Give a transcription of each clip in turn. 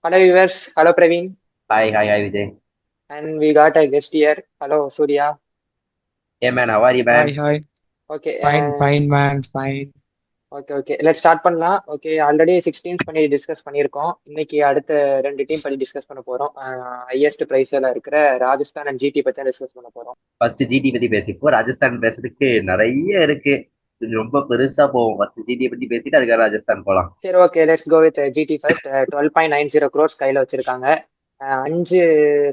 Hello viewers, hello Praveen, Hi, Vijay. and we got a guest here. Hello Surya. Hey man, how are you, Hi, man? hi. Okay, Fine, fine, man, fine. okay. Let's start பண்ணலாம். Okay already 16 பண்ணி discuss பண்ணியிருக்கோம். இன்னைக்கு அடுத்த ரெண்டு team பத்தி discuss பண்ண போறோம். Highest பிரைஸ்ல இருக்கிற ராஜஸ்தான் அண்ட் ஜிடி பத்தி டிஸ்கஸ் பண்ண போறோம். ஃபர்ஸ்ட் ஜிடி பத்தி பேசிப்போம். ராஜஸ்தான் பேசுறதுக்கு நிறைய இருக்கு. இது ரொம்ப பெருசா போவோம். ஃபர்ஸ்ட் ஜிடி பத்தி பேசிட்டு அதுக்காக ராஜஸ்தான் போலாம். சரி okay let's go with GT first. 12.90 crores கையில வச்சிருக்காங்க. அஞ்சு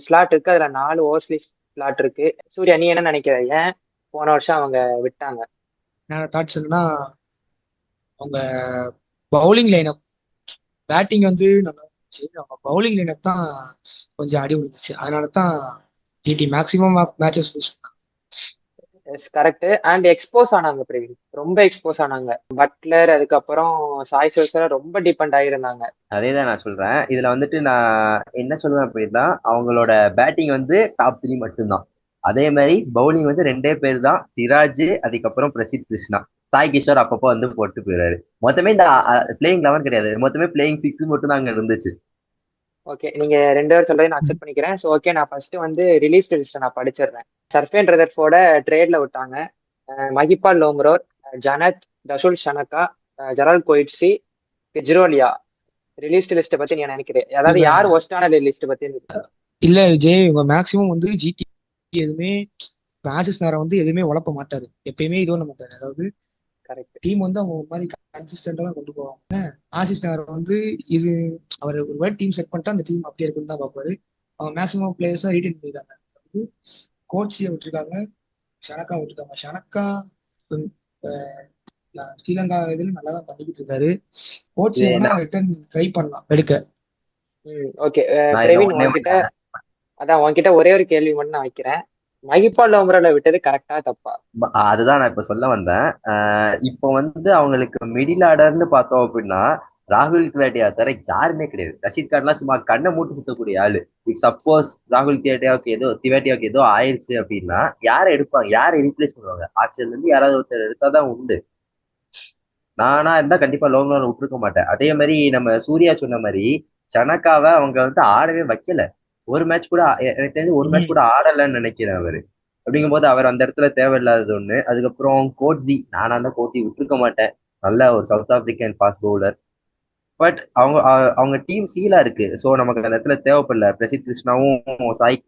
ஸ்லாட் இருக்கு, அதுல 4 ஓவர்ஸ்லீஸ் ஸ்லாட் இருக்கு. சூர்யா நீ என்ன நினைக்கிற? ஏன் போன வருஷம் அவங்க விட்டாங்க? என்னோட தாட்ஸ் என்னன்னா, அவங்க பவுலிங் லைனப் பேட்டிங் வந்து நல்லா இருந்துச்சு. அவங்க பவுலிங் லைனப் தான் கொஞ்சம் அடி விழுந்துச்சு. அதனால தான் DD maximum of matches lose. Yes correct. And expose ஆனாங்க பிரவீன், ரொம்ப எக்ஸ்போஸ் ஆனாங்க. பட்லர் அதுக்கப்புறம் சாய் சுதர்சனா ரொம்ப டிபெண்ட் ஆகிருந்தாங்க. அதே தான் நான் சொல்றேன். இதுல வந்துட்டு நான் என்ன சொல்லுவேன் அப்படின்னா, அவங்களோட பேட்டிங் வந்து டாப் த்ரீ மட்டும்தான். அதே மாதிரி பவுலிங் வந்து ரெண்டே பேர் தான், சிராஜ் அதுக்கப்புறம் பிரசித் கிருஷ்ணா. சாய் கிஷோர் அப்பப்போ வந்து போட்டு போயிடுறாரு. மொத்தமே இந்த பிளேயிங் லெவன் கிடையாது, மொத்தமே பிளேயிங் சிக்ஸ் மட்டும் தான் அங்க இருந்துச்சு. ஓகே நீங்க ரெண்டு பேரும் சொல்றதை நான் அக்செப்ட் பண்ணிக்கிறேன். ஸோ ஓகே நான் ஃபர்ஸ்ட் வந்து ரிலீஸ் லிஸ்ட் நான் படிச்சிடுறேன். சர்ஃபேன் ரதர்ஃபோர்ட ட்ரேட்ல விட்டாங்க. Mahipal Lomror, Jayant, Dasun Shanaka, Gerald Coetzee, Khejroliya. Released list பத்தி நீ நினைக்கிறேன், அதாவது இவங்க யார் ஒஸ்டான லிஸ்ட் பத்தி? இல்ல விஜய், இவங்க மேக்ஸிமம் வந்து ஜிடி எதுவுமே ஆசிஸ் நேரம் வந்து எதுவுமே உழப்ப மாட்டாரு. எப்பயுமே இது பண்ண மாட்டாரு. அதாவது கரெக்ட். டீம் வந்து அவங்க ஒரு மாதிரி கன்சிஸ்டண்டா தான் கொண்டு போவாங்க. ஆசிஸ் நேரம் வந்து இது அவர் ஒரு வேர்ட் டீம் செட் பண்ணிட்டா அந்த டீம் அப்படியே இருக்குன்னு தான் பார்ப்பாரு. அவங்க மேக்ஸிமம் பிளேயர்ஸா ரீட்டைன் பண்ணிருக்காங்க. கோச்சியை விட்டுருக்காங்க, ஷனக்கா விட்டுருக்காங்க. ஷனக்கா ஸ்ரீலங்கா இதில் நல்லா தான் பண்ணிக்கிட்டு இருக்காரு. கோச் இது வேணா நான் ரிட்டர்ன் ட்ரை பண்ணலாம் எடுக்க. ஓகே நான் இதுல பிரவீன் ஒண்ணே உன்கிட்ட, அதான் உன்கிட்ட ஒரே ஒரு கேள்வி மட்டும் நான் வைக்கிறேன். மஹிபால் லோம்ரோல விட்டது கரெக்டா தப்பா? அதுதான் நான் இப்ப சொல்ல வந்தேன். இப்போ வந்து அவங்களுக்கு மிடில் ஆர்டர்னு பார்த்தோம் அப்படின்னா, ராகுல் திவாட்டியா தவிர யாருமே கிடையாது. ரஷீத் கான்லாம் சும்மா கண்ணை மூட்டு சுத்தக்கூடிய ஆளு. இப் சப்போஸ் ராகுல் திவாட்டியாவுக்கு ஏதோ ஆயிடுச்சு அப்படின்னா யாரை எடுப்பாங்க, யாரை ரீப்ளேஸ் பண்ணுவாங்க? ஆப்ஷன்ல இருந்து யாராவது ஒருத்தர் எடுத்தாதான் உண்டு. நானா இருந்தா கண்டிப்பா லோன் விட்டுருக்க மாட்டேன். அதே மாதிரி நம்ம சூர்யா சொன்ன மாதிரி சனக்காவை அவங்க வந்து ஆடவே வைக்கல. ஒரு மேட்ச் கூட எனக்கு தெரிஞ்சு ஒரு மேட்ச் ம். கூட ஆடலன்னு நினைக்கிறேன் அவரு. அப்படிங்கும்போது அவர் அந்த இடத்துல தேவையில்லாதது ஒண்ணு. அதுக்கப்புறம் கோட்ஸி, நானா இருந்தா கோட்ஸி விட்டுருக்க மாட்டேன். நல்ல ஒரு south African fast bowler. But அவங்க டீம் சீலா இருக்கு. ஸோ நமக்கு அந்த இடத்துல தேவைப்படல. பிரசித் கிருஷ்ணாவும் சாய்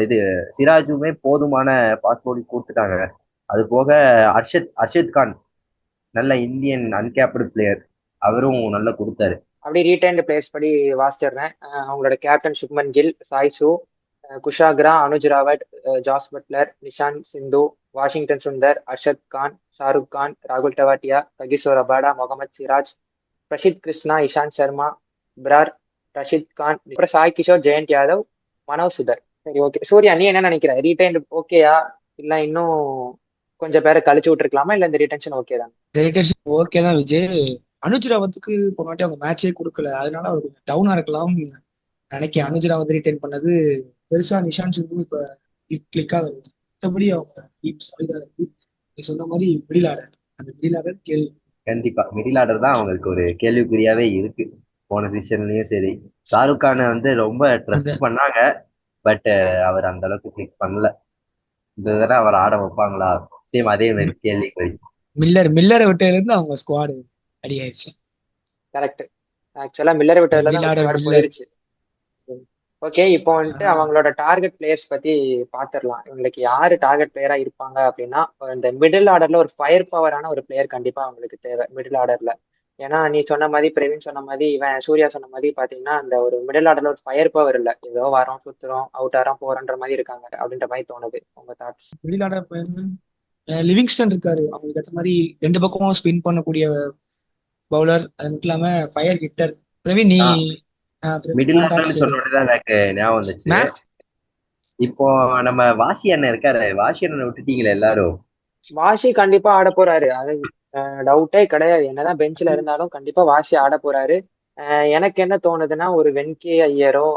இது சிராஜுமே போதுமான ஃபாஸ்ட் பவுலிங் கொடுத்துட்டாங்க. அது போக அர்ஷத் கான், நல்ல இந்தியன் அன்கேப்டு பிளேயர், அவரும் நல்லா கொடுத்தாரு. அப்படி ரீடைன்டு பிளேயர்ஸ் படி வாசிச்சிடுறேன். அவங்களோட கேப்டன் சுக்மன் கில், சாய் சூ, குஷாக்ரா, அனுஜ் ராவத், ஜாஸ் பட்லர், நிஷாந்த் சிந்து, வாஷிங்டன் சுந்தர், அர்ஷத் கான், ஷாருக் கான், ராகுல் டவாட்டியா, ககிசோர் ரபாடா, முகமது சிராஜ், பிரசித் கிருஷ்ணா, இஷாந்த் சர்மா, பிரார், ரஷித் கான், அப்புறம் சாய் கிஷோர், ஜெயந்த் யாதவ், மனோஜ் சுதர். சரி ஓகே சூர்யா நீ என்ன நினைக்கிற? ரீடைன்டு ஓகேயா, இல்ல இன்னும் கொஞ்சம் பேரை கழிச்சு விட்டுருக்கலாமா, இல்ல இந்த ரீடென்ஷன் ஓகே தான்? ஓகே தான் விஜய். அனுஜ் ராவத்துக்கு போன வாட்டி அவங்க மேட்சே கொடுக்கல, அதனால அவர் கொஞ்சம் டவுனா இருக்கலாம் நினைக்க. அனுஜ் ராவத் ரீட்டைன் பண்ணது பெருசா நிஷாந்த் சிந்து இப்ப கிளிக் ஆகுது. மற்றபடி அவங்க டீம் சாலிடா இருக்கு. நீ சொன்ன மாதிரி மிடில் ஆர்டர், அந்த மிடில் ஆர்டர் கேள்வி. கண்டிப்பா மிடில் ஆர்டர் தான் அவங்களுக்கு ஒரு கேள்விக்குறியாவே இருக்கு. போன சீசன்லயும் சரி, ஷாருக் கானை வந்து ரொம்ப ட்ரஸ்ட் அந்த பண்ணாங்க. பட் அவர் அந்த அளவுக்கு கிளிக் பண்ணல. இந்த தடவை அவர் ஆட வைப்பாங்களா? சேம் அதே மாதிரி கேள்விக்குறி. மில்லரை விட்டதுல இருந்து அவங்க ஸ்குவாடு அடி ஆயிடுச்சு. கரெக்ட். ஆக்சுவலா மில்லரை விட்டதுல தான் மிடில் அந்த ஆர்டர் ஸ்குவாட் மில்லர். போயிருச்சு. ஓகே இப்போ வந்துட்டு அவங்களோட டார்கெட் பிளேயர்ஸ் பத்தி பாத்துரலாம். இவங்களுக்கு யாரு டார்கெட் பிளேயரா இருப்பாங்க அப்படின்னா, இந்த மிடில் ஆர்டர்ல ஒரு ஃபயர் பவரான ஒரு பிளேயர் கண்டிப்பா அவங்களுக்கு தேவை மிடில் ஆர்டர்ல. ஏன்னா நீ சொன்ன மாதிரி, பிரவீன் சொன்ன மாதிரி, இவன் சூர்யா சொன்ன மாதிரி பாத்தீங்கன்னா, அந்த ஒரு மிடில் ஆர்டர்ல ஒரு ஃபயர் பவர் இல்ல. ஏதோ வரோம் சுத்துறோம் அவுட் ஆறோம் போறன்ற மாதிரி இருக்காங்க அப்படின்ற மாதிரி தோணுது. உங்க தாட்ஸ்? மிடில் ஆர்டர் லிவிங்ஸ்டன் இருக்காரு. அவங்களுக்கு ஏற்ற மாதிரி ரெண்டு பக்கமும் ஸ்பின் பண்ணக்கூடிய பவுலர். அது மட்டும் இல்லாம ஃபயர் ஹிட்டர். பிரவீன் நீ பிரவீன் மிடில் உன் ஆர்டர்னு தாட்ஸ் சொல்லு. சொன்னோடதான் எனக்கு ஞாபகம் வந்துச்சு. மேட்ச் இப்போ நம்ம வாசி அண்ணன் இருக்காரு, வாசி அண்ணனை விட்டுட்டீங்களே எல்லாரும். வாஷி கண்டிப்பா ஆட போறாரு, அது டவுட்டே கிடையாது. என்னதான் பெஞ்ச்ல இருந்தாலும் கண்டிப்பா வாஷி ஆட போறாரு. எனக்கு என்ன தோணுதுன்னா, ஒரு வென்கே ஐயரோ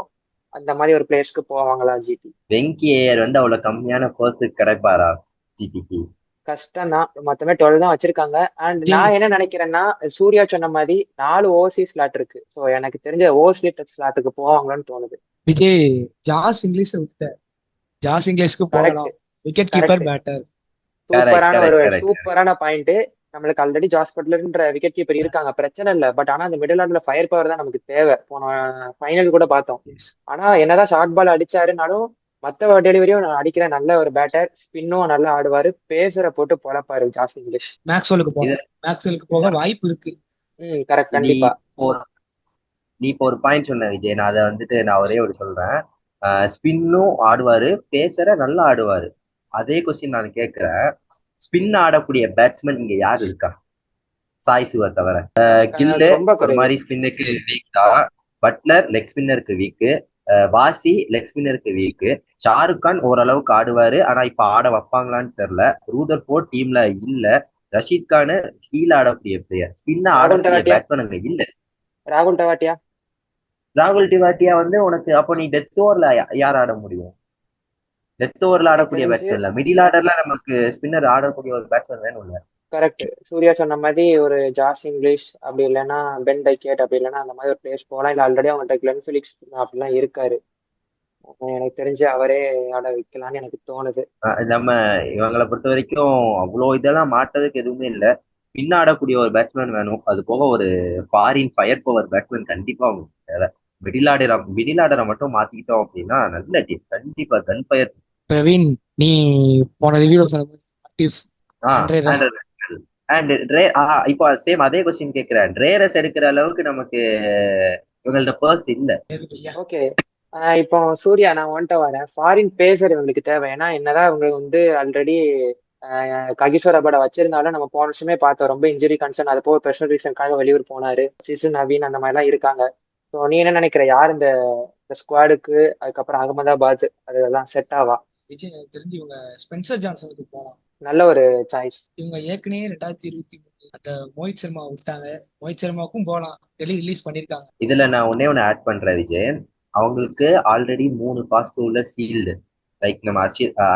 அந்த மாதிரி ஒரு பிளேஸ்க்கு போவாங்களா ஜிடி? வெங்கி ஐயர் வந்து அவ்வளவு கம்மியான கோர்ஸுக்கு கிடைப்பாரா ஜிடிக்கு? கஷ்டம் தான். மொத்தமே 12 தான் வச்சிருக்காங்க. அண்ட் விஜய் நான் என்ன நினைக்கிறேன்னா, சூர்யா சொன்ன மாதிரி 4 ஓசி ஸ்லாட் இருக்கு. ஸோ எனக்கு தெரிஞ்ச ஓசி ஸ்லாட்டுக்கு போவாங்கன்னு தோணுது. விஜய் ஜாஸ் இங்கிலீஷை விட்ட ஜாஸ் இங்கிலீஷ்க்கு கரெக்ட், போகலாம். Wicket keeper correct. Batter. Correct சூப்பரான ஒரு கரெக்ட் கரெக்ட். சூப்பரான பாயிண்ட். நம்மளுக்கு ஆல்ரெடி ஜாஸ் பட்லர்ன்ற விக்கெட் கீப்பர் இருக்காங்க, பிரச்சனை இல்லை. பட் ஆனா அந்த மிடில் ஆர்டர்ல ஃபயர் பவர் தான் நமக்கு தேவை. போன ஃபைனல் கூட பார்த்தோம். ஆனா என்னதான் ஷார்ட் பால் அடிச்சாருனாலும் மத்த டெலிவரியும் அடிக்கிற நல்ல ஒரு பேட்டர். ஸ்பின்னும் நல்லா ஆடுவாரு, பேசற போட்டு பொழப்பாரு ஜாஸ் இங்கிலீஷ். மேக்ஸ்வெலுக்கு இது போகலாம். மேக்ஸ்வெலுக்கு போக வாய்ப்பு இருக்கு. கரெக்ட், நீ கண்டிப்பா. இப்போ நீ இப்போ ஒரு பாயிண்ட் சொன்ன விஜய், நான் அதை வந்துட்டு நான் ஒரே ஒரு சொல்றேன். ஸ்பின்னும் ஆடுவாரு, பேசற நல்லா ஆடுவாரு. அதே கொஸ்டின் நான் கேட்கிறேன், ஸ்பின் ஆடக்கூடிய பேட்ஸ்மேன் இங்க யார் இருக்கா சாய் சிவா தவிர? கில்லு ரொம்ப ஒரு குறைவு. மாதிரி ஸ்பின்னுக்கு வீக் தான். பட்லர் லெக் ஸ்பின்னருக்கு வீக்கு. வாசி லெக் ஸ்பின்னருக்கு வீக்கு. ஷாருக் கான் ஓரளவுக்கு ஆடுவாரு, ஆனா இப்ப ஆட வைப்பாங்களான்னு தெரியல. ரூதர்ஃபோர்ட் டீம்ல இல்ல. ரஷீத் கானு கீழே ஆடக்கூடிய பிளேயர், ஸ்பின்ன ராகுல் ஆடக்கூடிய டவாட்டியா, பேட்ஸ்மேன் அங்க இல்ல. ராகுல் டவாட்டியா. ராகுல் டிவாட்டியா வந்து உனக்கு அப்போ நீ டெத் ஓவர்ல யார் ஆட முடியும்? டெத் ஓவர்ல எனக்கு ஆடக்கூடிய தெரிஞ்சு பேட்ஸ்மேன் இல்ல, மிடில் ஆர்டர்ல நமக்கு ஸ்பின்னர் ஆடக்கூடிய ஒரு பேட்ஸ்மேன் வேணும்ல. கரெக்ட். சூர்யா சொன்ன மாதிரி ஒரு ஜாஸ் இங்கிலீஷ், அப்படி இல்லைன்னா பென் டைக்கேட், அப்படி இல்லைன்னா அந்த மாதிரி ஒரு பிளேஸ் போகலாம். இல்லை ஆல்ரெடி அவங்கள்ட்ட கிளென் ஃபிலிக்ஸ் அப்படிலாம் இருக்காரு. எனக்கு தெரிஞ்சு அவரே ஆட வைக்கலாம்னு எனக்கு தோணுது. நம்ம இவங்களை பொறுத்த வரைக்கும் அவ்வளோ இதெல்லாம் மாட்டதுக்கு எதுவுமே இல்ல. ஸ்பின் ஆடக்கூடிய ஒரு பேட்ஸ்மேன் வேணும். அது போக ஒரு ஃபாரின் ஃபயர் பவர் பேட்ஸ்மேன் கண்டிப்பா அவங்களுக்கு தேவை. மிடில் ஆர்டரை மட்டும் மாத்திக்கிட்டோம் அப்படின்னா நல்ல டீம், கண்டிப்பா கன் ஃபயர். பிரவீன், நீ போன ரிவ்யூல சொன்ன மாதிரி what if ah Andre Russ and இப்போ சேம் அதே கொஸ்டின் கேட்கிறேன். ரேரஸ் எடுக்கிற அளவுக்கு நமக்கு இவங்கள்ட்ட பர்ஸ் இல்ல. இல்லையா? ஓகே. இப்போ சூர்யா, நான் வந்துட்டு வரேன். ஃபாரின் பேசர் இவங்களுக்கு தேவை. ஏன்னா என்னதான் இவங்க ஆல்ரெடி ககிஸ்வர் ரபாடா வச்சிருந்தாலும் நம்ம போன வருஷமே பார்த்தோம், ரொம்ப இன்ஜுரி கன்சர்ன், அது போக பர்சனல் ரீசனுக்காக வெளியூர் போனாரு. சிசு நவீன் அந்த மாதிரிலாம் இருக்காங்க. ஸோ நீ என்ன நினைக்கிற, யார் இந்த ஸ்குவாடுக்கு அதுக்கப்புறம் அகமதாபாத் அதெல்லாம் செட் ஆவா? விஜய், எனக்கு தெரிஞ்சு இவங்க ஸ்பென்சர் ஜான்சனுக்கு போகலாம். நல்ல ஒரு சாய்ஸ். இவங்க ஏற்கனவே 2023 அந்த மோஹித் சர்மா விட்டாங்க. மோஹித் சர்மாவுக்கும் போகலாம். ரிலீஸ் பண்ணிருக்காங்க. இதுல நான் ஒண்ணு ஆட் பண்றேன் விஜய். அவங்களுக்கு already 3 pace bowler sealed. Like நம்ம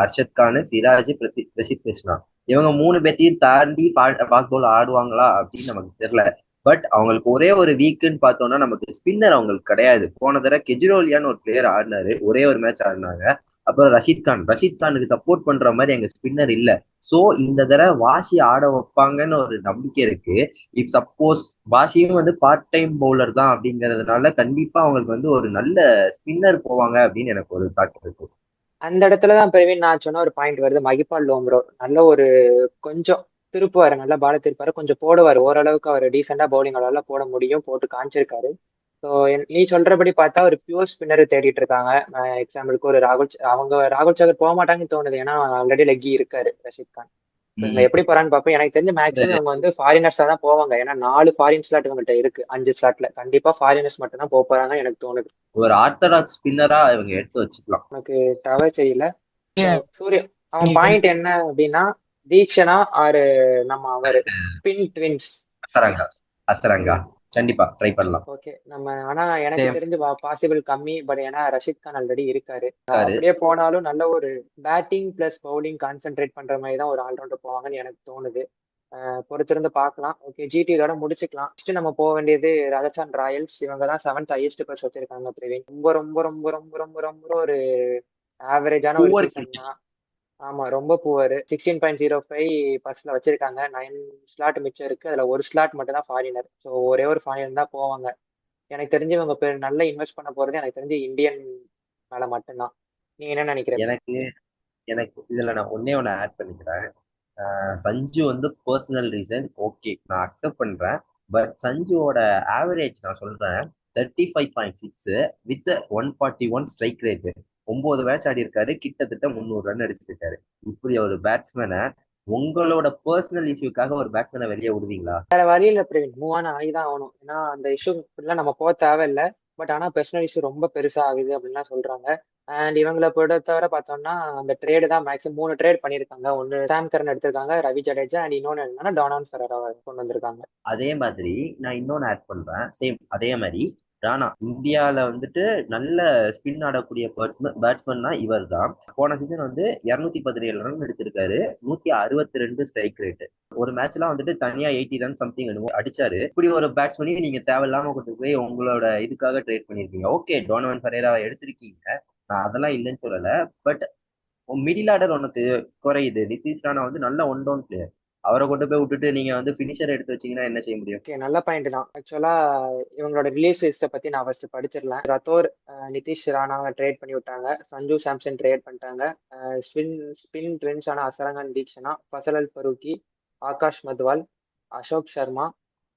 அர்ஷத் கான், சிராஜ், பிரசித் கிருஷ்ணா. இவங்க 3 பேத்தையும் தாண்டி பாஸ் பவுல் ஆடுவாங்களா அப்படின்னு நமக்கு தெரியல. பட் அவங்களுக்கு ஒரே ஒரு வீக்குன்னு பார்த்தோம்னா நமக்கு ஸ்பின்னர் அவங்களுக்கு கிடையாது. போன தடவை கெஜ்ரோலியான்னு ஒரு பிளேயர் ஆடினாரு, ஒரே ஒரு மேட்ச் ஆடினாங்க. அப்புறம் ரஷீத் கானுக்கு சப்போர்ட் பண்ற மாதிரி எங்க ஸ்பின்னர் இல்ல. சோ இந்த தடவை வாஷி ஆட வைப்பாங்கன்னு ஒரு நம்பிக்கை இருக்கு. இஃப் சப்போஸ் வாஷியும் வந்து பார்ட் டைம் பவுலர் தான் அப்படிங்கறதுனால கண்டிப்பா அவங்களுக்கு வந்து ஒரு நல்ல ஸ்பின்னர் போவாங்க அப்படின்னு எனக்கு ஒரு தாட் இருக்கு. அந்த இடத்துலதான் பிரவீன் நான் சொன்ன ஒரு பாயிண்ட் வருது. மகிபால் லோம்ரோ நல்ல ஒரு கொஞ்சம் திருப்புவாரு, நல்லா பால திருப்பாரு, கொஞ்சம் போடுவாரு. ஓரளவுக்கு அவர் டீசெண்டா பவுலிங் அளவுல போட முடியும், போட்டு காமிச்சிருக்காரு. ஸோ நீ சொல்றபடி பார்த்தா ஒரு பியூர் ஸ்பின்னர் தேடிட்டு இருக்காங்க. எக்ஸாம்பிளுக்கு ஒரு ராகுல் சகர் போக மாட்டாங்கன்னு தோணுது. ஏன்னா ஆல்ரெடி லெக்கி இருக்காரு ரஷீத் கான். இவங்க எப்படி போறான்னு பார்ப்போம். எனக்கு தெரிஞ்ச மேக்ஸிமம் இவங்க ஃபாரினர்ஸா தான் போவாங்க. ஏன்னா 4 ஃபாரின் ஸ்லாட் இவங்கள்ட்ட இருக்கு. 5 ஸ்லாட்ல கண்டிப்பா ஃபாரினர்ஸ் மட்டும் தான் போக போறாங்கன்னு எனக்கு தோணுது. ஒரு ஆர்த்தடாக்ஸ் ஸ்பின்னரா இவங்க எடுத்து வச்சுக்கலாம். எனக்கு தவிர தெரியல. சூர்யா அவன் நீங்க பாயிண்ட் என்ன அப்படின்னா, தீக்ஷனா ஆறு நம்ம அவரு ஸ்பின் ட்வின்ஸ் அசரங்கா கண்டிப்பா ட்ரை பண்ணலாம். ஓகே நம்ம. ஆனா எனக்கு தெரிஞ்சு பாசிபிள் கம்மி. பட் ஏன்னா ரஷீத் கான் ஆல்ரெடி இருக்காரு. அப்படியே போனாலும் நல்ல ஒரு பேட்டிங் பிளஸ் பவுலிங் கான்சென்ட்ரேட் பண்ற மாதிரி தான் ஒரு ஆல்ரவுண்டர் போவாங்கன்னு எனக்கு தோணுது. பொறுத்திருந்து பார்க்கலாம். ஓகே, ஜிடி இதோட முடிச்சுக்கலாம். நெக்ஸ்ட் நம்ம போக வேண்டியது ராஜஸ்தான் ராயல்ஸ். இவங்க தான் 7th ஹையஸ்ட் பர்ஸ் வச்சிருக்காங்க பிரவீன். ரொம்ப ரொம்ப ரொம்ப ரொம்ப ரொம்ப ரொம்ப ஒரு ஆவரேஜான ஒரு சீசன் தான். ஆமா, ரொம்ப புவர். 16.05 பர்ஸ்ல வச்சிருக்காங்க. 9 ஸ்லாட் மிச்சம் இருக்கு. அதுல ஒரு ஸ்லாட் மட்டும் தான் ஃபாரினர். ஸோ ஒரே ஒரு ஃபாரினர் தான் போவாங்க. எனக்கு தெரிஞ்சு இவங்க நல்லா இன்வெஸ்ட் பண்ண போறது எனக்கு தெரிஞ்சு இந்தியன் மேல மட்டும்தான். நீ என்ன நினைக்கிற? எனக்கு எனக்கு இதுல நான் ஒண்ணு ஆட் பண்ணிக்கிறேன். சஞ்சு வந்து பர்சனல் ரீசன் ஓகே, நான் அக்செப்ட் பண்றேன். பட் சஞ்சுவோட ஆவரேஜ் நான் சொல்றேன், 35.6 வித் 141 ஸ்ட்ரைக் ரேட். 9 மேட்ச் ஆடி இருக்காரு, கிட்டத்தட்ட 300 ரன் அடிச்சிருக்காரு. இப்படி ஒரு பேட்ஸ்மேனை உங்களோட பர்சனல் இஷ்யூக்காக ஒரு பேட்ஸ்மேனை வெளியே விடுவீங்களா? வேற வழியில பிரவீன், மூவ் ஆன் ஆகிதான் ஆகணும். ஏன்னா அந்த இஷ்யூ இப்படிலாம் நம்ம போக தேவையில்லை. பட் ஆனா பர்சனல் இஷ்யூ ரொம்ப பெருசா ஆகுது அப்படின்லாம் சொல்றாங்க. அண்ட் இவங்களை பொறுத்தவரை பார்த்தோம்னா அந்த ட்ரேடு தான் மேக்ஸிமம் 3 ட்ரேட் பண்ணியிருக்காங்க. ஒன்னு சாம் கரன் எடுத்திருக்காங்க, ரவி ஜடேஜா, அண்ட் இன்னொன்னு என்னன்னா டானான் ஃபெரரா கொண்டு வந்திருக்காங்க. அதே மாதிரி நான் இன்னொன்னு ஆட் பண்றேன். சேம் அதே மாதிரி ராணா இந்தியால வந்துட்டு நல்ல ஸ்பின் ஆடக்கூடிய பேட்ஸ்மேன்னா இவர் தான். போன சீசன் வந்து 217 ரன் எடுத்திருக்காரு, 162 ஸ்ட்ரைக் ரேட். ஒரு மேட்ச்லாம் வந்துட்டு தனியா 80 ரன் சம்திங் அடிச்சாரு. இப்படி ஒரு பேட்ஸ்மேனையும் நீங்க தேவையில்லாம கொண்டு போய் உங்களோட இதுக்காக ட்ரேட் பண்ணிருக்கீங்க. ஓகே, டோனோவன் ஃபெரேரா எடுத்திருக்கீங்க, நான் அதெல்லாம் இல்லைன்னு சொல்லல. பட் மிடில் ஆர்டர் உனக்கு குறையுது. நிதிஷ் ராணா வந்து நல்ல ஒன் டவுன் பிளேயர். அவரை கொண்டு போய் விட்டுட்டு நீங்க வந்து பினிஷர் எடுத்து வச்சீங்கன்னா என்ன செய்ய முடியும்? ஓகே, நல்ல பாயிண்ட் தான். ஆக்சுவலா இவங்களோட ரிலீஸ் லிஸ்ட்டை பத்தி நான் ஃபர்ஸ்ட் படிச்சிடலாம். ரத்தோர் நிதிஷ் ராணாவை ட்ரேட் பண்ணி விட்டாங்க, சஞ்சு சாம்சன் ட்ரேட் பண்ணிட்டாங்க, ஸ்பின் ட்ரெண்ட்ஸான அசரங்கன் தீக்ஷனா, ஃபசல் அல் ஃபரூக்கி, ஆகாஷ் மத்வால், அசோக் சர்மா,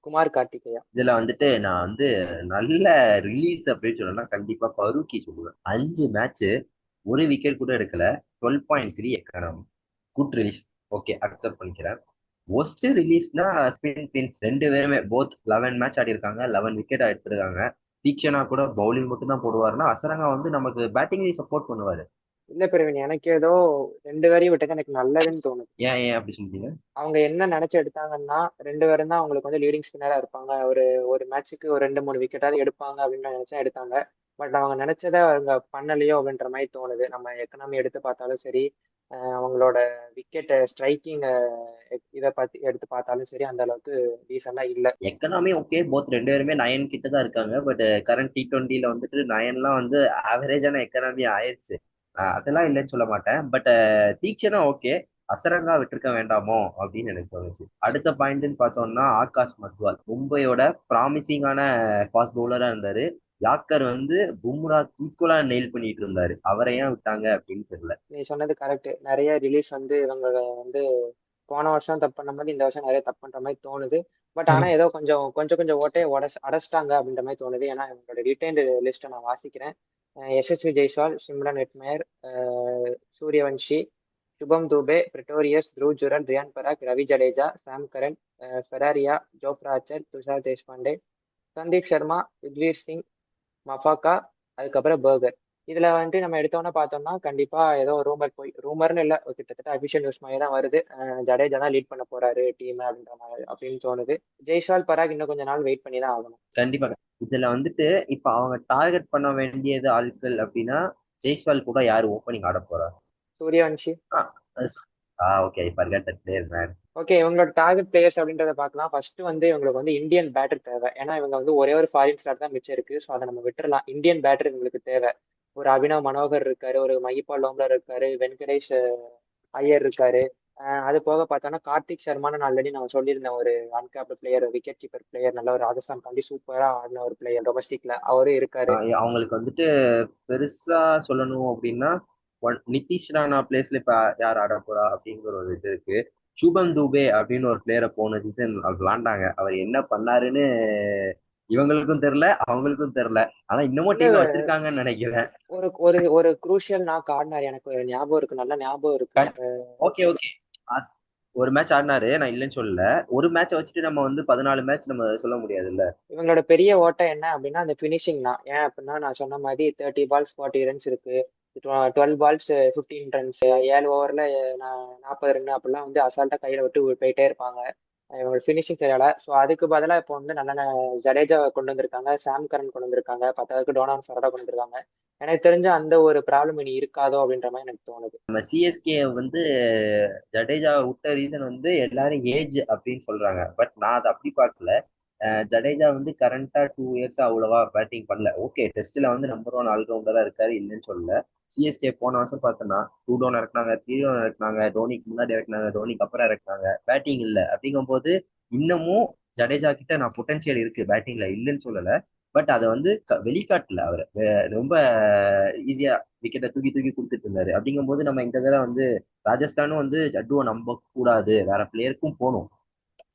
குமார் கார்த்திகேயா. இதுல வந்துட்டு நான் வந்து நல்ல ரிலீஸ் அப்படின்னு சொல்லணும்னா கண்டிப்பா பருக்கி சொல்லுவேன். 5 மேட்ச் ஒரு விக்கெட் கூட எடுக்கல, 12.3 economy. Good release, okay accept பண்ணிக்கிறேன். ஒஸ்ட் ரிலீஸ்னா ஸ்பின் பின்ஸ் ரெண்டு பேருமே போத் 11 மேட்ச் ஆடி இருக்காங்க, 11 விக்கெட் எடுத்திருக்காங்க. தீக்ஷனா கூட பவுலிங் மட்டும் தான் போடுவாருன்னா அசரங்கா வந்து நமக்கு பேட்டிங்லயும் சப்போர்ட் பண்ணுவாரு. இல்ல பிரவீன், எனக்கு ஏதோ 2 பேரையும் விட்டது எனக்கு நல்லதுன்னு தோணுது. ஏன் ஏன் அப்படி சொல்றீங்க? அவங்க என்ன நினைச்சு எடுத்தாங்கன்னா 2 பேரும் தான் அவங்களுக்கு வந்து லீடிங் ஸ்பின்னரா இருப்பாங்க, ஒரு ஒரு மேட்ச்சுக்கு ஒரு 2-3 விக்கெட்டாவது எடுப்பாங்க அப்படின்னு நான் நினைச்சா எடுத்தாங்க. பட் அவங்க நினைச்சதை அவங்க பண்ணலையோ அப்படின்ற மாதிரி தோணுது. நம்ம எக்கனாமி எடுத்து பார்த்தாலும் சரி, அவங்களோட விக்கெட் ஸ்ட்ரைக்கிங் இதை பத்தி எடுத்து பார்த்தாலும் சரி, அந்த அளவுக்கு டீசெண்டா இல்லை. எக்கனாமி ஓகே, போத் ரெண்டு பேருமே 9 கிட்ட தான் இருக்காங்க. பட் கரண்ட் T20ல வந்துட்டு 9லாம் வந்து ஆவரேஜான எக்கனாமி ஆயிடுச்சு. அதெல்லாம் இல்லைன்னு சொல்ல மாட்டேன். பட் தீக்ஷனா ஓகே, அசரங்கா விட்டுருக்க வேண்டாமோ அப்படின்னு எனக்கு தோணுச்சு. அடுத்த பாயிண்ட்னு பார்த்தோம்னா ஆகாஷ் மத்வால் மும்பையோட ப்ராமிசிங்கான ஃபாஸ்ட் பவுலரா இருந்தாரு. யாக்கர் வந்து பும்ரா ஈக்குவலா நெயில் பண்ணிட்டு இருந்தாரு, அவரை ஏன் விட்டாங்க அப்படின்னு தெரியல. நீ சொன்னது கரெக்ட். நிறைய ரிலீஸ் வந்து இவங்க வந்து போன வருஷம் தப்பு பண்ணும்போது இந்த வருஷம் நிறைய தப்பு பண்ற மாதிரி தோணுது. பட் ஆனா ஏதோ கொஞ்சம் கொஞ்சம் கொஞ்சம் ஓட்டையை அடைச்சிட்டாங்க அப்படின்ற மாதிரி தோணுது. ஏன்னா இவங்களோட ரிட்டைன்டு லிஸ்ட்டை நான் வாசிக்கிறேன். யசஸ்வி ஜெய்ஸ்வால், சிம்ரன் ஹெட்மேயர், சூரியவன்ஷி, சுபம் துபே, பிரிட்டோரியஸ், த்ருவ் ஜுரல், ரியான் பராக், ரவி ஜடேஜா, சாம் கரன், ஃபெராரியா, ஜோஃப்ரா ஆர்ச்சர், துஷார் தேஷ்பாண்டே, சந்தீப் சர்மா, யுத்வீர் சிங், மஃபாக்கா, அதுக்கப்புறம் பர்கர். இதுல வந்துட்டு நம்ம எடுத்தோன்னே பார்த்தோம்னா கண்டிப்பா ஏதோ ரூமர்னு இல்லை, கிட்டத்தட்ட அபிஷியல் நியூஸ் மாதிரி தான் வருது. ஜடேஜா தான் லீட் பண்ண போறாரு டீம் அப்படின்ற மாதிரி அப்படின்னு தோணுது. ஜெய்ஸ்வால் பராக் இன்னும் கொஞ்ச நாள் வெயிட் பண்ணி தான் ஆகணும். கண்டிப்பா. இதுல வந்துட்டு இப்ப அவங்க டார்கெட் பண்ண வேண்டியது ஆட்கள் அப்படின்னா ஜெய்ஸ்வால் கூட யாரு ஓப்பனிங் ஆட போறா? சூரியவன்ஷி. ஓகே, இப்ப இருக்க பிளேயர் மேன். ஓகே, இவங்களோட டார்கெட் பிளேயர்ஸ் அப்படின்றத பார்க்கலாம். ஃபர்ஸ்ட் வந்து இவங்களுக்கு வந்து இந்தியன் பேட்டர் தேவை. ஏன்னா இவங்க வந்து ஒரே ஒரு ஃபாரின் ஸ்டார் தான் மிச்சம் இருக்கு. ஸோ அதை நம்ம விட்டுறலாம். இந்தியன் பேட்டர் இவங்களுக்கு தேவை. ஒரு அபினவ் மனோகர் இருக்காரு, ஒரு மஹிபால் லோம்லர் இருக்காரு, வெங்கடேஷ் ஐயர் இருக்காரு. அது போக பார்த்தோம்னா கார்த்திக் சர்மான்னு நான் ஆல்ரெடி நான் சொல்லியிருந்தேன், ஒரு uncapped player, wicket keeper player, நல்ல ஒரு ராஜஸ்தான் காண்டி சூப்பரா ஆடின ஒரு பிளேயர் டொமஸ்டிக்ல, அவரும் இருக்காரு. அவங்களுக்கு வந்துட்டு பெருசா சொல்லணும் அப்படின்னா நிதிஷ் ராணா பிளேஸ்ல இப்ப யார் ஆட போறா அப்படிங்கிற ஒரு இது இருக்கு. சுபம் துபே அப்படின்னு ஒரு பிளேயரை போன சீசன் விளாண்டாங்க, அவர் என்ன பண்ணாருன்னு இவங்களுக்கும் தெரியல அவங்களுக்கும் தெரியல. ஆனா இன்னமும் இல்ல, டீம்ல வச்சிருக்காங்கன்னு நினைக்கிறேன். ஒரு ஒரு ஒரு குரூஷியல் நாக் ஆடினார், எனக்கு ஞாபகம் இருக்கு, நல்ல ஞாபகம் இருக்கு. ஓகே ஓகே, ஒரு மேட்ச் ஆடினாரு, நான் இல்லைன்னு சொல்லல. ஒரு மேட்ச் வச்சுட்டு நம்ம வந்து 14 மேட்ச் நம்ம சொல்ல முடியாதுல்ல. இவங்களோட பெரிய ஓட்டை என்ன அப்படின்னா அந்த ஃபினிஷிங் தான். ஏன் அப்படின்னா நான் சொன்ன மாதிரி 30 பால்ஸ் 40 ரன்ஸ் இருக்கு, 12 பால்ஸ் 15 ரன்ஸ், 7 ஓவர்ல 40 ரன் அப்படிலாம் வந்து அசால்ட்டா கையில விட்டு போயிட்டே இருப்பாங்க. இவங்க ஃபினிஷிங் சரியால. ஸோ அதுக்கு பதிலாக இப்போ வந்து நல்ல ஜடேஜா கொண்டு வந்திருக்காங்க, சாம் கரன் கொண்டு வந்திருக்காங்க, பத்தாவதுக்கு டோனான் ஃபெரடா கொண்டு வந்திருக்காங்க. எனக்கு தெரிஞ்ச அந்த ஒரு ப்ராப்ளம் இனி இருக்காதோ அப்படின்ற மாதிரி எனக்கு தோணுது. நம்ம சிஎஸ்கே வந்து ஜடேஜா விட்ட ரீசன் வந்து எல்லாரும் ஏஜ் அப்படின்னு சொல்றாங்க. பட் நான் அதை அப்படி பார்க்கல. ஜடேஜா வந்து கரண்டா 2 இயர்ஸ் அவ்வளவா பேட்டிங் பண்ணல. ஓகே, டெஸ்ட்ல வந்து நம்பர் 1 ஆல்ரவுண்டரா இருக்காரு, இல்லைன்னு சொல்லல. சிஎஸ்கே போன வருஷம் பார்த்தோன்னா 2 டவுன் இறக்குனாங்க, 3 டவுன் இறக்குனாங்க, தோனிக்கு முன்னாடி இறக்குனாங்க, தோனிக்கு அப்புறம் இறக்குனாங்க, பேட்டிங் இல்லை. அப்படிங்கும்போது இன்னமும் ஜடேஜா கிட்ட நான் பொட்டன்ஷியல் இருக்கு பேட்டிங்ல, இல்லைன்னு சொல்லல. பட் அதை வந்து வெளிக்காட்டல. அவர் ரொம்ப ஈஸியா விக்கெட்டை தூக்கி தூக்கி கொடுத்துட்டு இருந்தாரு. அப்படிங்கும்போது நம்ம இந்த தடவை வந்து ராஜஸ்தானும் வந்து ஜட்டுவை நம்ப கூடாது, வேற பிளேயருக்கும் போகணும்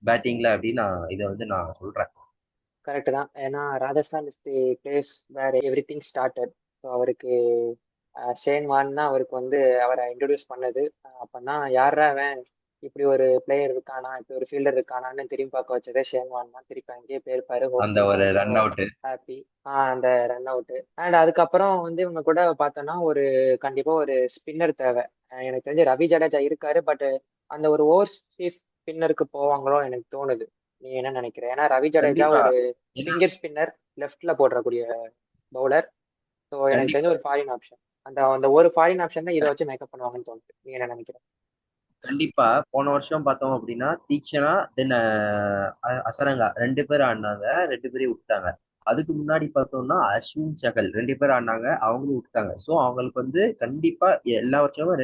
பேட்டிங்ல அப்படின்னு இதை வந்து நான் சொல்றேன். கரெக்ட் தான். ஏன்னா Rajasthan is the place where everything started. So அவருக்கு ஷேன் வான் தான் அவருக்கு வந்து அவரை இன்ட்ரடியூஸ் பண்ணது. அப்பதான் யாரா அவன், இப்படி ஒரு பிளேயர் இருக்கானா, இப்படி ஒரு ஃபீல்டர் இருக்கானான்னு திரும்பி பார்க்க வச்சதே ஷேன் வான் தான். திருப்பி அங்கேயே போயிருப்பாரு. அந்த ஒரு ரன் அவுட், ஹாப்பி. அந்த ரன் அவுட். அண்ட் அதுக்கப்புறம் வந்து இவங்க கூட பார்த்தோன்னா ஒரு கண்டிப்பா ஒரு ஸ்பின்னர் தேவை. எனக்கு தெரிஞ்சு ரவி ஜடேஜா இருக்காரு. பட் அந்த ஒரு ஓவர்சீஸ் ஸ்பின்னருக்கு போவாங்களோ எனக்கு தோணுது. நீ என்ன நினைக்கிற? ஏன்னா ரவி ஜடேஜா கண்டிப்பா. ஒரு ஏன்னா ஃபிங்கர் ஸ்பின்னர். லெஃப்ட்ல போடுறக்கூடிய பவுலர். ஸோ எனக்கு கண்டிப்பா தெரிஞ்ச ஒரு ஃபாரின் ஆப்ஷன். அந்த அந்த ஒரு ஃபாரின் ஆப்ஷன் தான் இதை வச்சு மேக்கப் பண்ணுவாங்கன்னு தோணுது. நீங்க என்ன நினைக்கிறேன்? கண்டிப்பா போன வருஷம் பார்த்தோம் அப்படின்னா தீக்ஷனா தென் அசரங்கா 2 பேர் ஆடினாங்க, 2 பேரையும் விட்டாங்க. அதுக்கு முன்னாடி பார்த்தோம்னா அஸ்வின் சகல் 2 பேர் ஆடினாங்க, அவங்களும் விட்டாங்க. ஸோ அவங்களுக்கு வந்து கண்டிப்பா எல்லா வருஷமும்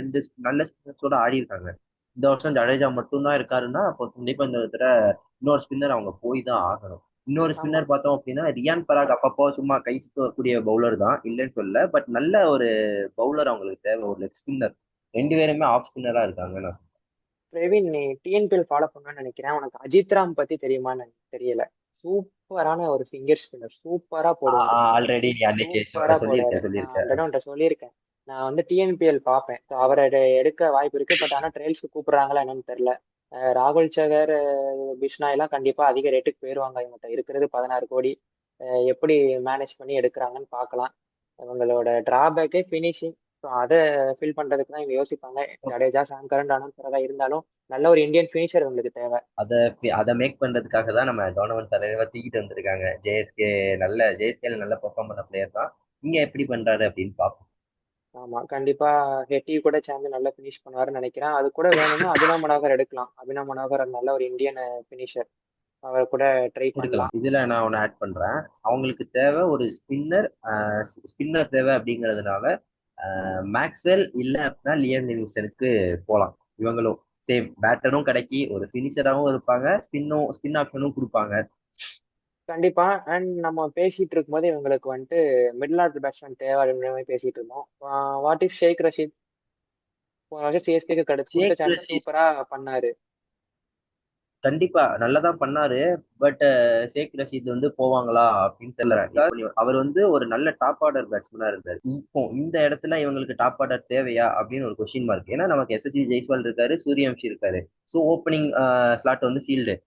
நல்ல ஸ்பின்னர்ஸோட ஆடி இருக்காங்க. இந்த வருஷம் ஜடேஜா மட்டும்தான் இருக்காருன்னா அப்போ கண்டிப்பா இந்த தடவை இன்னொரு ஸ்பின்னர் அவங்க போய் தான் ஆகணும். இன்னொரு ஆமா, ஸ்பின்னர் பார்த்தோம் அப்படின்னா ரியான் பராக் அப்பப்போ சும்மா கை சுற்றக்கூடிய பவுலர் தான், இல்லைன்னு சொல்லல. பட் நல்ல ஒரு பவுலர் அவங்களுக்கு தேவை, ஒரு லெக் ஸ்பின்னர். 2 பேருமே ஆஃப் ஸ்பின்னரா இருக்காங்க நான். பிரவீன், நீ டிஎன்பிஎல் ஃபாலோ பண்ணணும்னு நினைக்கிறேன். உனக்கு அஜித் ராம் பத்தி தெரியுமான்னு எனக்கு தெரியல. சூப்பரான ஒரு ஃபிங்கர் ஸ்பின்னர், சூப்பரா போடுவாரு. ஆல்ரெடி நீ அன்னைக்கு சூப்பரா போடுவாரு. நான் சொல்லியிருக்கேன். ஆல்ரெடி உன்கிட்ட சொல்லியிருக்கேன். நான் வந்து டிஎன்பிஎல் பார்ப்பேன். So அவரை எடுக்க வாய்ப்பு இருக்கு. பட் ஆனா ட்ரையல்ஸ்க்கு கூப்பிடுறாங்களா என்னன்னு தெரியல. ராகுல் சகர், பிஷ்னாய் எல்லாம் கண்டிப்பா அதிக ரேட்டுக்கு போயிருவாங்க. இவங்ககிட்ட இருக்கிறது 16 கோடி. எப்படி மேனேஜ் பண்ணி எடுக்கிறாங்கன்னு பார்க்கலாம். இவங்களோட டிராபேக்கே ஃபினிஷிங். ஸோ அதை ஃபில் பண்றதுக்கு தான் இவங்க யோசிப்பாங்க. ஜடேஜா, சாம் கரன், ஆனந்த் பரதா இருந்தாலும் நல்ல ஒரு இந்தியன் ஃபினிஷர் இவங்களுக்கு தேவை. அதை மேக் பண்றதுக்காக தான் நம்ம டோனவன் தலைவரை தூக்கிட்டு வந்திருக்காங்க. ஜேஎஸ்கேல நல்ல பெர்ஃபார்ம் பண்ண பிளேயர் தான். இங்க எப்படி பண்றாரு அப்படின்னு பார்ப்போம். ஆமா, கண்டிப்பா. ஹெட்டி கூட சேர்ந்து நல்லா ஃபினிஷ் பண்ணுவாருன்னு நினைக்கிறேன். அது கூட வேணும்னா அபினவ் மனோகர் எடுக்கலாம். அபினவ் மனோகர் நல்ல ஒரு இந்தியன் ஃபினிஷர். அவர் கூட ட்ரை எடுக்கலாம். பண்ணலாம். இதுல நான் ஒன்னு ஆட் பண்றேன். அவங்களுக்கு தேவை ஒரு ஸ்பின்னர். ஸ்பின்னர் தேவை அப்படிங்கிறதுனால மேக்ஸ்வெல் இல்ல அப்படின்னா லியம் லிவிங்ஸ்டனுக்கு போலாம். இவங்களும் சேம் பேட்டரும் கிடைக்கி ஒரு ஃபினிஷராகவும் இருப்பாங்க, ஸ்பின் ஆப்ஷனும் கொடுப்பாங்க. கண்டிப்பா. அண்ட் நம்ம பேசிட்டு இருக்கும்போது இவங்களுக்கு வந்துட்டு மிடில் ஆர்டர் பேட்ஸ்மேன் தேவை அப்படின்ற மாதிரி பேசிட்டு இருந்தோம். வாட் இஃப் ஷேக் ரஷீத் போன வருஷம் சிஎஸ்கேக்கு கொடுத்த ஷேக் சான்ஸ் ரஷீத் சூப்பரா பண்ணாரு. கண்டிப்பா நல்லதான் பண்ணாரு. பட் ஷேக் ரஷீத் வந்து போவாங்களா அப்படின்னு தெரியல. அவர் வந்து ஒரு நல்ல டாப் ஆர்டர் பேட்ஸ்மேனா இருந்தார். இப்போ இந்த இடத்துல இவங்களுக்கு டாப் ஆர்டர் தேவையா அப்படின்னு ஒரு கொஸ்டின் மார்க். ஏன்னா நமக்கு எஸ்எஸ்சி ஜெய்ஸ்வால் இருக்காரு, சூரியவம்சி இருக்காரு. ஸோ ஓப்பனிங் ஸ்லாட் வந்து ஃபீல்டு.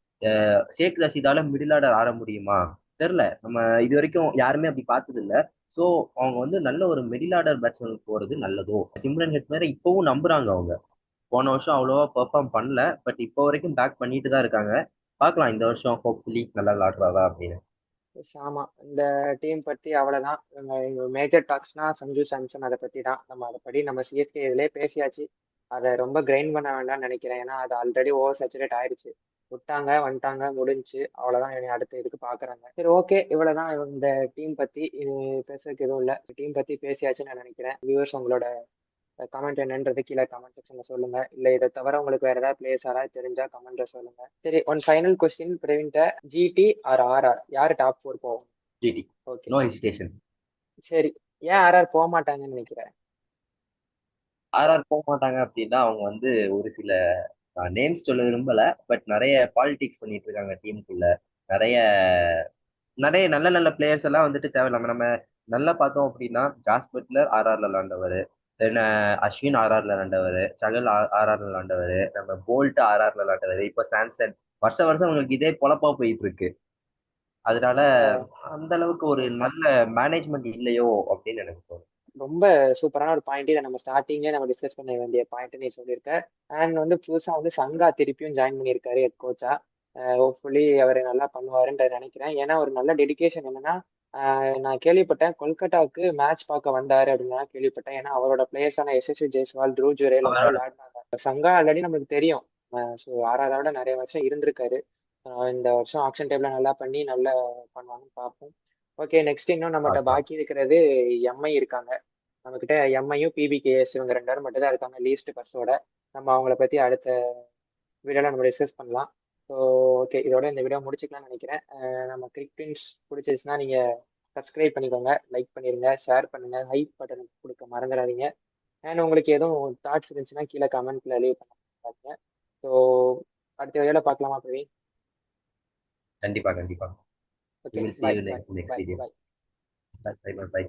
ஷேக் ரஷீதால மிடில் ஆர்டர் ஆட முடியுமா தெரியல. நம்ம இது வரைக்கும் யாருமே அப்படி பார்த்தது இல்ல. ஸோ அவங்க வந்து நல்ல ஒரு மிடில் ஆர்டர் பேட்ஸ்மேனுக்கு போறது நல்லதோ. சிம்ரன் ஹெட்மேரை இப்பவும் நம்புறாங்க அவங்க. போன வருஷம் அவ்வளோவா பெர்ஃபார்ம் பண்ணல, பட் இப்போ வரைக்கும் பேக் பண்ணிட்டு தான் இருக்காங்க. பார்க்கலாம் இந்த வருஷம் ஹோப்ஃபுல்லி நல்லா விளாடுறாரா அப்படின்னு. ஆமா, இந்த டீம் பத்தி அவ்வளவுதான். மேஜர் டாக்ஸ்னா சஞ்சு சாம்சன், அதை பத்தி தான். நம்ம அதைப்படி நம்ம சிஎஸ்கே இதுலயே பேசியாச்சு. அதை ரொம்ப கிரைண்ட் பண்ண வேண்டாம்னு நினைக்கிறேன். ஏன்னா அது ஆல்ரெடி ஓவர் சேச்சுரேட் ஆயிடுச்சு. விட்டாங்க, வந்துட்டாங்க, முடிஞ்சு அவ்வளவுதான். இனி அடுத்த இதுக்கு பாக்குறாங்க. சரி, ஓகே, இவ்வளவுதான் இந்த டீம் பத்தி. இனி பேசுறதுக்கு எதுவும் இல்லை. டீம் பத்தி பேசியாச்சுன்னு நான் நினைக்கிறேன். வியூவர்ஸ், உங்களோட கமெண்ட் என்னன்றது கீழே கமெண்ட் செக்ஷன்ல சொல்லுங்க. இல்ல இதை தவிர உங்களுக்கு வேற ஏதாவது பிளேயர்ஸ் யாராவது தெரிஞ்சா கமெண்ட்ல சொல்லுங்க. சரி, ஒன் ஃபைனல் கொஸ்டின் பிரவீன்ட்ட. ஜிடி ஆர் ஆர்ஆர், யாரு டாப் 4 போவோம்? ஜிடி. Okay, no hesitation. சரி. ஏன் ஆர்ஆர் போக மாட்டாங்கன்னு நினைக்கிறேன்? ஆர்ஆர் போக மாட்டாங்க அப்படின்னா அவங்க வந்து ஒரு சில நேம்ஸ் சொல்ல விரும்பல, பட் நிறைய பாலிடிக்ஸ் பண்ணிட்டு இருக்காங்க டீமுக்குள்ள. நிறைய நிறைய நல்ல நல்ல பிளேயர்ஸ் எல்லாம் வந்துட்டு தேவையில்லாம நம்ம நல்லா பார்த்தோம் அப்படின்னா ஜாஸ் பட்லர் ஆர்ஆர்ல விளாண்டவர், தென் அஸ்வின் ஆர்ஆர்ல விளாண்டவர், சகல் ஆர்ஆர்ல விளாண்டவர், நம்ம போல்ட் ஆர்ஆர்ல விளாண்டவர், இப்போ சாம்சன். வருஷம் வருஷம் உங்களுக்கு இதே பொழப்பா போயிட்டு இருக்கு. அதனால ரொம்ப அந்த அளவுக்கு ஒரு நல்ல மேனேஜ்மெண்ட் இல்லையோ அப்படின்னு எனக்கு தோணுது. ரொம்ப சூப்பரான ஒரு பாயிண்ட். இதை நம்ம ஸ்டார்டிங்லேயே நம்ம டிஸ்கஸ் பண்ண வேண்டிய பாயிண்ட் நீ சொல்லியிருக்க. அண்ட் வந்து புதுசா வந்து சங்கா திருப்பியும் ஜாயின் பண்ணியிருக்காரு ஹெட் கோச்சா. ஹோப்ஃபுல்லி அவர் நல்லா பண்ணுவாருன்ற நினைக்கிறேன். ஏன்னா ஒரு நல்ல டெடிகேஷன். என்னன்னா நான் கேள்விப்பட்டேன் கொல்கட்டாவுக்கு மேட்ச் பார்க்க வந்தாரு அப்படின்னு நான் கேள்விப்பட்டேன். ஏன்னா அவரோட பிளேயர்ஸான எஸ்எஸ்சி ஜெய்ஸ்வால், த்ருவ் ஜுரேல் வந்து அவரோட விளையாடினாங்க. சங்கா ஆல்ரெடி நம்மளுக்கு தெரியும். ஸோ ஆறாவதோட நிறைய வருஷம் இருந்திருக்காரு. இந்த வருஷம் ஆக்ஷன் டேபிள நல்லா பண்ணி நல்லா பண்ணுவாங்கன்னு பார்ப்போம். ஓகே, நெக்ஸ்ட் இன்னும் நம்மகிட்ட பார்க்கலாம். பாக்கி இருக்கிறது எம்ஐ இருக்காங்க. நம்மகிட்ட எம்ஐயும் பிபிகேஎஸ் இவங்க 2 பேரும் மட்டும் தான் இருக்காங்க லீஸ்ட் பர்ஸோட. நம்ம அவங்கள பத்தி அடுத்த வீடியோல நம்ம டிஸ்கஸ் பண்ணலாம். ஸோ ஓகே, இதோட இந்த வீடியோ முடிச்சுக்கலாம்னு நினைக்கிறேன். நம்ம கிரிக் பிரின்ஸ் பிடிச்சிருச்சுன்னா நீங்க சப்ஸ்கிரைப் பண்ணிக்கோங்க, லைக் பண்ணிருங்க, ஷேர் பண்ணுங்க, ஹைப் பட்டன் கொடுக்க மறந்துடாதீங்க. அண்ட் உங்களுக்கு எதுவும் தாட்ஸ் இருந்துச்சுன்னா கீழே கமெண்ட்ல லீவ் பண்ண. ஸோ அடுத்த வீடியோல பார்க்கலாமா பிரவீன்? கண்டிப்பா கண்டிப்பா. We okay, will see bye you in bye the next bye video. Bye. Bye bye bye.